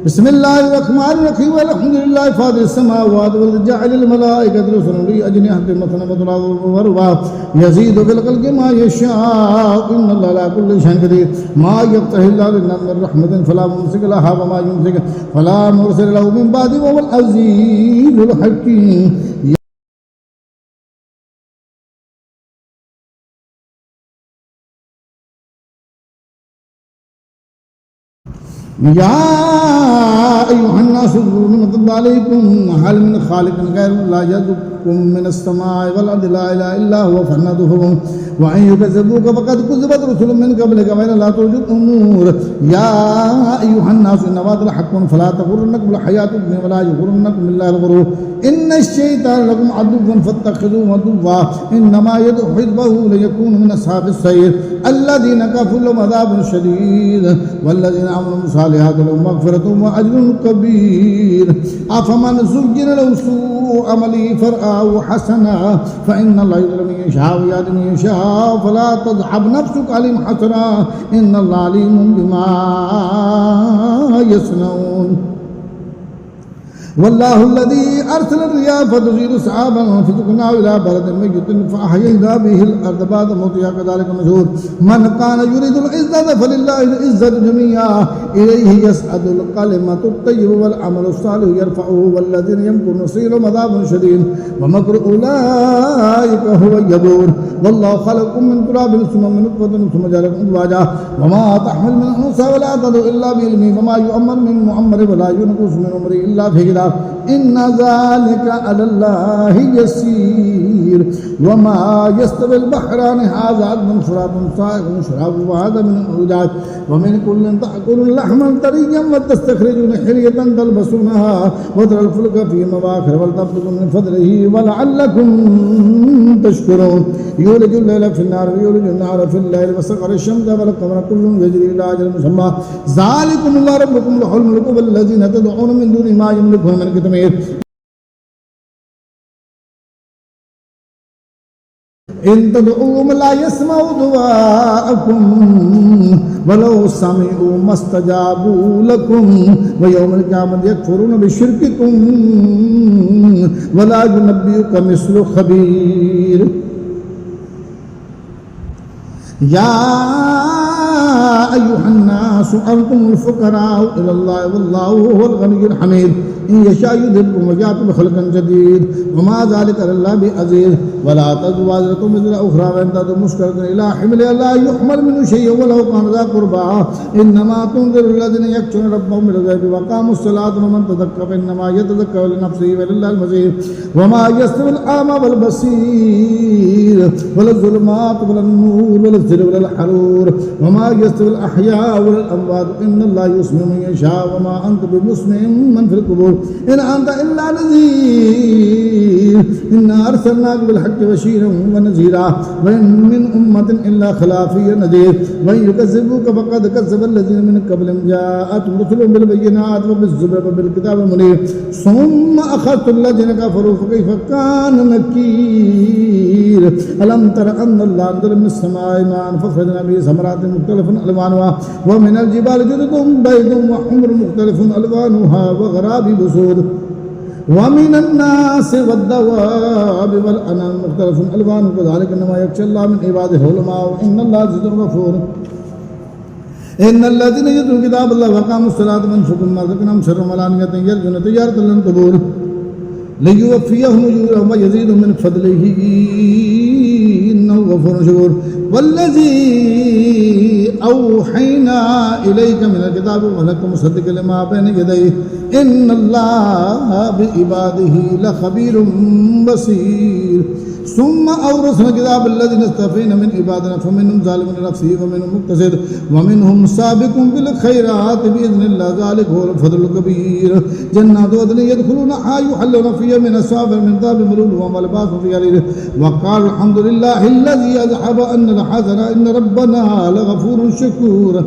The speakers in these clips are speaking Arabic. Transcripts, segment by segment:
بسم الله الرحمن الرحيم والحمد لله فاطر السماوات والأرض جاعل الملائكة رسلا أولي أجنحة مثنى ورباع يزيد في الخلق ما يشاء إن الله على كل شيء قدير ما يفتح الله للناس من رحمة فلا ممسك لها وما يمسك فلا مرسل له من بعده وهو العزيز الحكيم. يا أيها الناس اذكروا نعمة الله عليكم هل من خالق غير الله يرزقكم من السماء والأرض لا إله إلا هو فأنى تؤفكون وإن يكذبوك فقد كذبت رسل من قبلك وإلى الله ترجع الأمور. يا أيها الناس إن وعد الحق فلا تغرنكم الحياة الدنيا ولا يغرنكم بالله الغرور إن الشيطان لكم عدو فاتخذوه عدوا إنما يدعو حزبه ليكون من أصحاب السعير الذين كفروا لهم عذاب شديد والذين آمنوا بالصالحات لهم مغفرة وأجر كبير. أفمن زين له سوء عمله فرآه حسنا فإن الله يضل من يشاء ويهدي من يشاء فلا تذهب نفسك عليهم حسرا إن الله عليم بما يصنعون. والله الذي أرسل الرياح فتثير سحابا فتسقناه إلى بلد ميت فأحيينا به الأرض بعد موتها كذلك النشور. من كان يريد العزة فلله العزة جميعا إليه يصعد الكلمة الطيب والعمل الصالح يرفعه والذين يمكرون سيئا عذاب شديد ومكر أولئك هو يبور. والله خلقكم من تراب ثم من نطفة ثم جعلكم أزواجا وما تحمل من أنثى ولا تضع إلا بعلمه وما يؤمر من مؤمر ولا ينقص من عمره إلا في كتاب إن ذلك على الله يسير. وما يستوي البحران هذا عذب فرات سائغ شرابه وهذا من الأوجاج ومن كل تأكلون لحما طريا وتستخرجون حلية تلبسونها وترى الفلك فيه مواخر ولتبتغوا من فضله ولعلكم تشكرون. يولج الليل في النهار ويولج النهار في الليل وسخر الشمس والقمر كل يجري إلى أجل مسمى ذلكم الله ربكم له الملك والذين تدعون من دونه ما يملكون من قطمير إن تدعوهم لا يسمعوا دعاءكم ولو سمعوا ما استجابوا لكم ويوم القيامة يكفرون بشرككم ولا ينبئك مثل خبير. يا أيها الناس أنتم الفقراء إلى الله والله هو الغني الحميد إن يشاء يذهبكم ويأتي بخلق جديد وما ذلك على الله بعزيز ولا تزر وازرة وزر أخرى وإن تدع مشكلة إلى حملها لا يحمل منه شيء ولو كان ذا قربى إنما تنذر الذين يخشون ربهم بالغيب وأقاموا الصلاة ومن تزكى فإنما يتزكى لنفسه ولله المصير. وما يستوي الأعمى والبصير ولا الظلمات ولا النور ولا الظل ولا الحرور وما يستوي الأحياء ولا الأموات إن الله يسمع من يشاء وما أنت بمسمع من في القبور إن أنت إلا نذير إنا أرسلناك بالحق بشيرا ونذيرا وإن من أمة إلا خلا فيها نذير وإن يكذبوك فقد كذب الذين من قبلهم جاءتهم رسلهم بالبينات وبالزبر وبالكتاب المنير ثم أخذت الذين كفروا فكيف كان نكير. ألم تر أن الله أنزل من السماء ماء فأخرجنا به ثمرات مختلف ألوانها ومن الجبال جدد بيض وحمر مختلف ألوانها وغرابيب سود ومن الناس والدواب والأنعام مختلف ألوانه كذلك إنما يخشى الله من عباده العلماء إن الله عزيز غفور. إن الذين يتلون كتاب الله وأقاموا الصلاة وأنفقوا مما رزقناهم سرا وعلانية يرجون تجارة لن تبور ليوفيهم أجورهم ويزيدهم من فضله إنه غفور شكور. والذي أوحينا إليك من الكتاب ولكم مصدقا لما بين يديه إن الله بعباده لخبير بصير. ثم أورثنا الكتاب الذين اصطفينا من عبادنا فمنهم ظالم لنفسه ومنهم مقتصد ومنهم سابق بالخيرات بإذن الله ذلك هو الفضل الكبير. جنات عدن يدخلونها يحلون فيها من أساور من ذهب ملول وما لباس فيها حرير وقال الحمد لله الذي أذهب عنا الحزن إن ربنا لغفور شكور.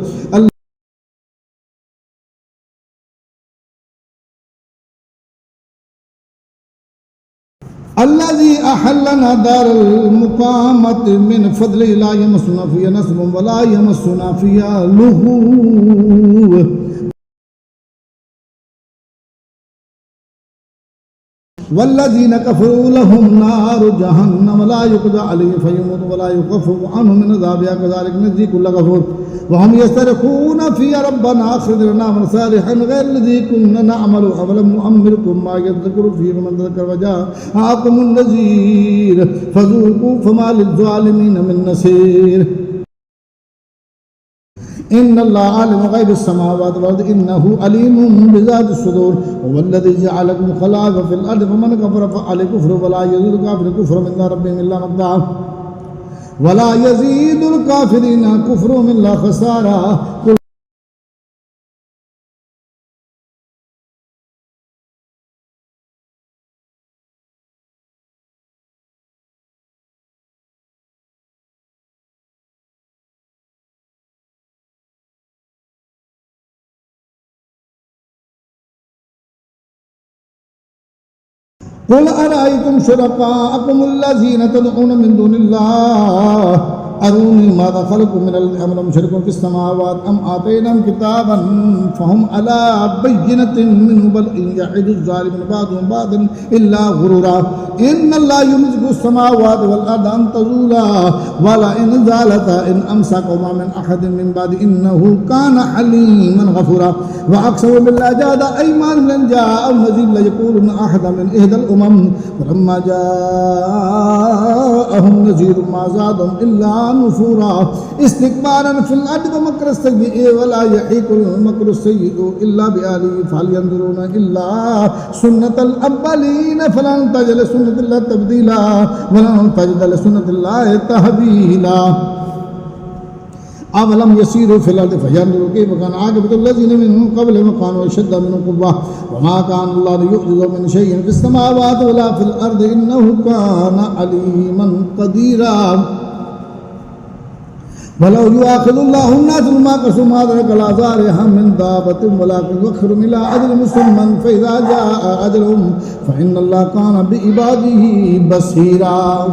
الذي أحلنا دار المقامة من فضل لا يمسنا فيها نصب ولا يمسنا فيها لغوب والذين كفروا لهم نار جهنم لا يقضى عليهم فيموت ولا يخفف عنهم من عذابها كذلك نجزي كل كفور وهم يصرخون فيها ربنا اخرجنا نعمل صالحا غير الذي كنا نعمل أولم نؤمركم ما يذكر فيه من ذكر وجاءكم النذير فذوقوا فما للظالمين من نصير إن الله عالم غيب السماوات والأرض إنه عليم بذات الصدور هو الذي جعلكم خلائف في الأرض فمن كفر فعليه كفر ولا يزيد الكافر كفر من ربهم إلا مقتا ولا يزيد الكافرين كفرهم إلا خسارا قل أرأيتم شركاءكم الذين تدعون من دون الله أروني ماذا خلقوا من الأمر أم شرك في السماوات أم آتيناهم كتابا فهم على بينة منه بل إن يعد الظالمون بعضهم بعضا إلا غرورا إن الله يمسك السماوات والأرض أن تزولا ولئن زالتا إن أمسكهما من أحد من بعد إنه كان حليما غفورا وأقسموا بالله جهد أيمانهم لئن جاءهم نذير ليقولن أحدا من إحدى الأمم فلما جاءهم نذير ما زادهم إلا نفورا استكبارا في الأرض ومكر السيء ولا يحيق المكر السيء إلا بأهله فهل ينظرون إلا سنة الأولين فلن تجد لسنة الله تبديلا ولن تجد لسنة الله تحويلا أولم يسيروا في الأرض فينظروا كيف كان عاقبة الذين من قبلهم وكانوا أشد منهم قوة وما كان الله ليعجزه من شيء في السماوات ولا في الأرض إنه كان عليما قديرا ولو يؤاخذ الله الناس بما كسبوا ما ترك على ظهرها من دابة ولكن يؤخرهم إلى أجل مسمى فإذا جاء أجلهم فإن الله كان بعباده بصيرا